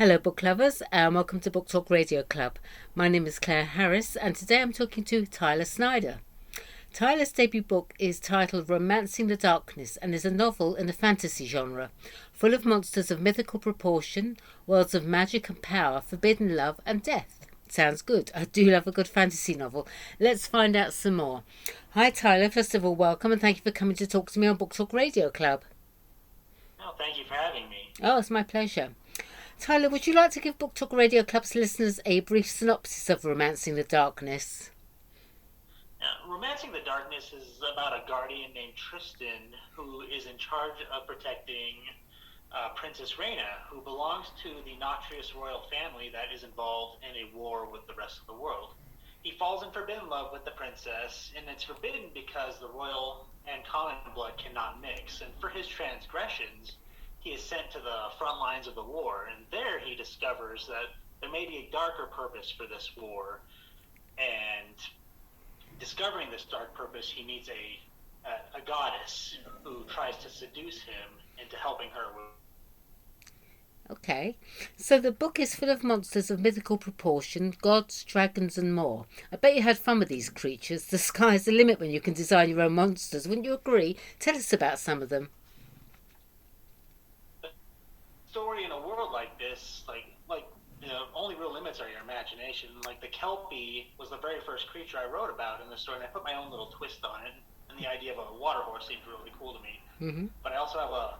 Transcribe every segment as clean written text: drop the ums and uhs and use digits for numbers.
Hello, book lovers, and welcome to Book Talk Radio Club. My name is Claire Harris, and today I'm talking to Tyler Snyder. Tyler's debut book is titled Romancing the Darkness and is a novel in the fantasy genre, full of monsters of mythical proportion, worlds of magic and power, forbidden love and death. Sounds good. I do love a good fantasy novel. Let's find out some more. Hi, Tyler. First of all, welcome, and thank you for coming to talk to me on Book Talk Radio Club. Oh, thank you for having me. Oh, it's my pleasure. Tyler, would you like to give Book Talk Radio Club's listeners a brief synopsis of Romancing the Darkness? Romancing the Darkness is about a guardian named Tristan who is in charge of protecting Princess Reina, who belongs to the noxious royal family that is involved in a war with the rest of the world. He falls in forbidden love with the princess, and it's forbidden because the royal and common blood cannot mix. And for his transgressions, he is sent to the front lines of the war, and there he discovers that there may be a darker purpose for this war. And discovering this dark purpose, he meets a goddess who tries to seduce him into helping her with. Okay, so the book is full of monsters of mythical proportion, gods, dragons and more. I bet you had fun with these creatures. The sky's the limit when you can design your own monsters, wouldn't you agree? Tell us about some of them. Story in a world like this, only real limits are your imagination. Like the Kelpie was the very first creature I wrote about in the story, and I put my own little twist on it. And the idea of a water horse seemed really cool to me. Mm-hmm. But I also have a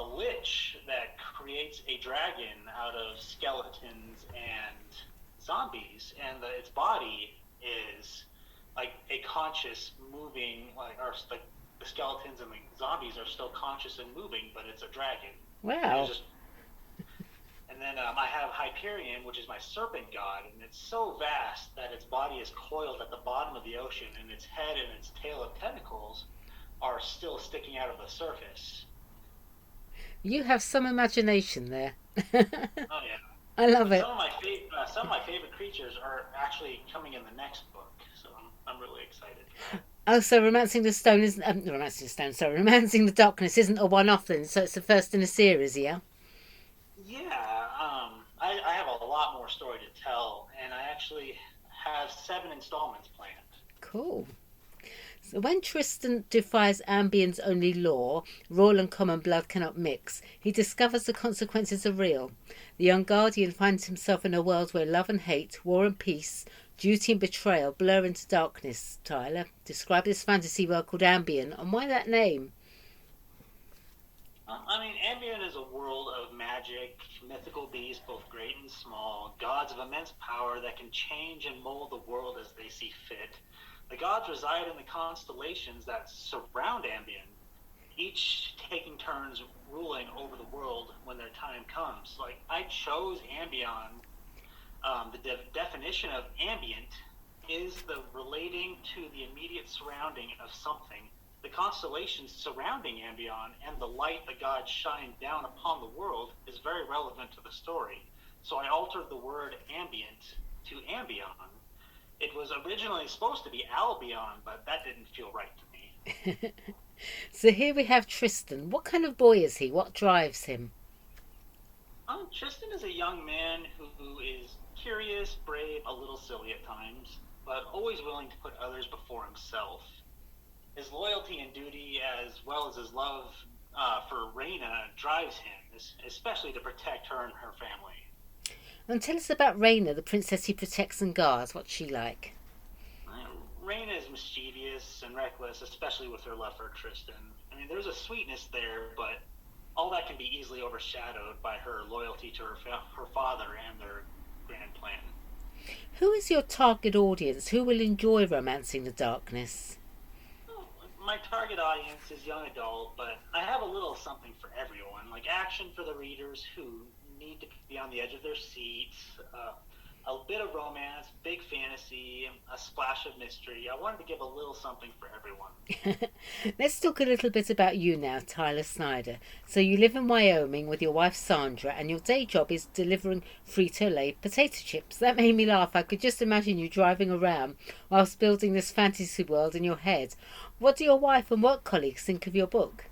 lich that creates a dragon out of skeletons and zombies, and its body is like a conscious moving, the skeletons and the zombies are still conscious and moving, but it's a dragon. Wow. And then I have Hyperion, which is my serpent god, and it's so vast that its body is coiled at the bottom of the ocean, and its head and its tail of tentacles are still sticking out of the surface. You have some imagination there. Oh yeah, I love but it. some of my favorite creatures are actually coming in the next book, so I'm really excited. Oh, so Romancing Romancing the Darkness isn't a one-off then, so it's the first in a series, yeah? Yeah, I have a lot more story to tell, and I actually have 7 installments planned. Cool. So when Tristan defies Ambion's only law, royal and common blood cannot mix, he discovers the consequences are real. The young guardian finds himself in a world where love and hate, war and peace, duty and betrayal blur into darkness. Tyler, describe this fantasy world called Ambion, and why that name? Ambion is a world of magic, mythical beasts, both great and small, gods of immense power that can change and mold the world as they see fit. The gods reside in the constellations that surround Ambion, each taking turns ruling over the world when their time comes. Like, I chose Ambion. The definition of ambient is the relating to the immediate surrounding of something. The constellations surrounding Ambion and the light the gods shine down upon the world is very relevant to the story. So I altered the word ambient to Ambion. It was originally supposed to be Albion, but that didn't feel right to me. So here we have Tristan. What kind of boy is he? What drives him? Tristan is a young man who is curious, brave, a little silly at times, but always willing to put others before himself. His loyalty and duty, as well as his love for Reina, drives him, especially to protect her and her family. And tell us about Reina, the princess he protects and guards. What's she like? Reina is mischievous and reckless, especially with her love for Tristan. There's a sweetness there, but all that can be easily overshadowed by her loyalty to her father and their grand plan. Who is your target audience? Who will enjoy Romancing the Darkness? My target audience is young adult, but I have a little something for everyone, like action for the readers who need to be on the edge of their seats, a bit of romance, big fantasy, a splash of mystery. I wanted to give a little something for everyone. Let's talk a little bit about you now, Tyler Snyder. So you live in Wyoming with your wife Sandra, and your day job is delivering Frito-Lay potato chips. That made me laugh. I could just imagine you driving around whilst building this fantasy world in your head. What do your wife and work colleagues think of your book?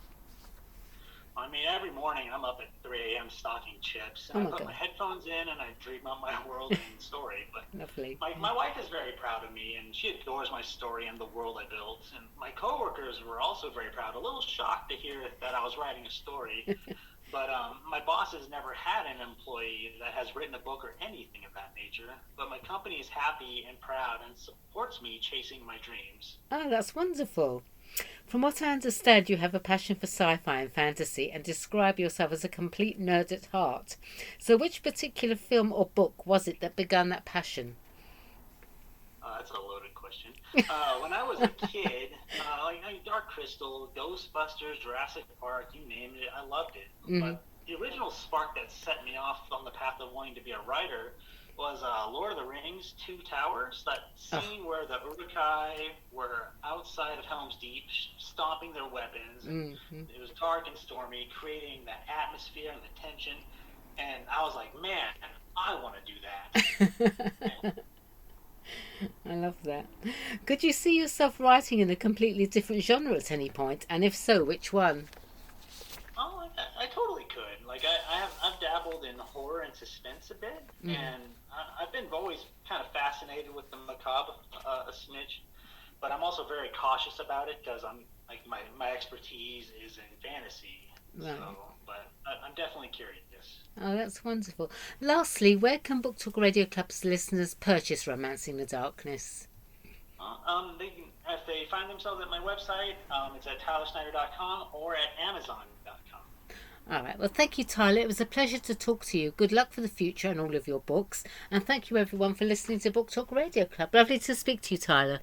Every morning I'm up at 3 a.m. stocking chips. Oh And I my put God. my headphones in and I dream up my world and story. But Lovely. my wife is very proud of me, and she adores my story and the world I built. And my coworkers were also very proud, a little shocked to hear that I was writing a story. But my boss has never had an employee that has written a book or anything of that nature. But my company is happy and proud and supports me chasing my dreams. Oh, that's wonderful. From what I understand, you have a passion for sci-fi and fantasy and describe yourself as a complete nerd at heart. So which particular film or book was it that began that passion? That's a loaded question. When I was a kid, like Dark Crystal, Ghostbusters, Jurassic Park, you name it, I loved it. Mm. But the original spark that set me off on the path of wanting to be a writer was Lord of the Rings, Two Towers. That Oh. scene where the Uruk-hai were outside of Helm's Deep, stomping their weapons, and Mm-hmm. it was dark and stormy, creating that atmosphere and the tension. And I was like, man, I want to do that. I love that. Could you see yourself writing in a completely different genre at any point? And if so, which one? Oh, I totally could. Like I've dabbled in horror and suspense a bit, Mm. and I've been always kind of fascinated with the macabre a smidge, but I'm also very cautious about it because I'm like my expertise is in fantasy. Right. So, but I'm definitely curious. Oh, that's wonderful. Lastly, where can Book Talk Radio Club's listeners purchase Romancing the Darkness? They can, if they find themselves at my website, it's at tylersnyder.com or at amazon.com. All right. Well, thank you, Tyler. It was a pleasure to talk to you. Good luck for the future and all of your books. And thank you, everyone, for listening to Book Talk Radio Club. Lovely to speak to you, Tyler.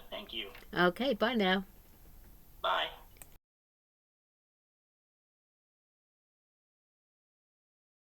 Thank you. Okay. Bye now. Bye.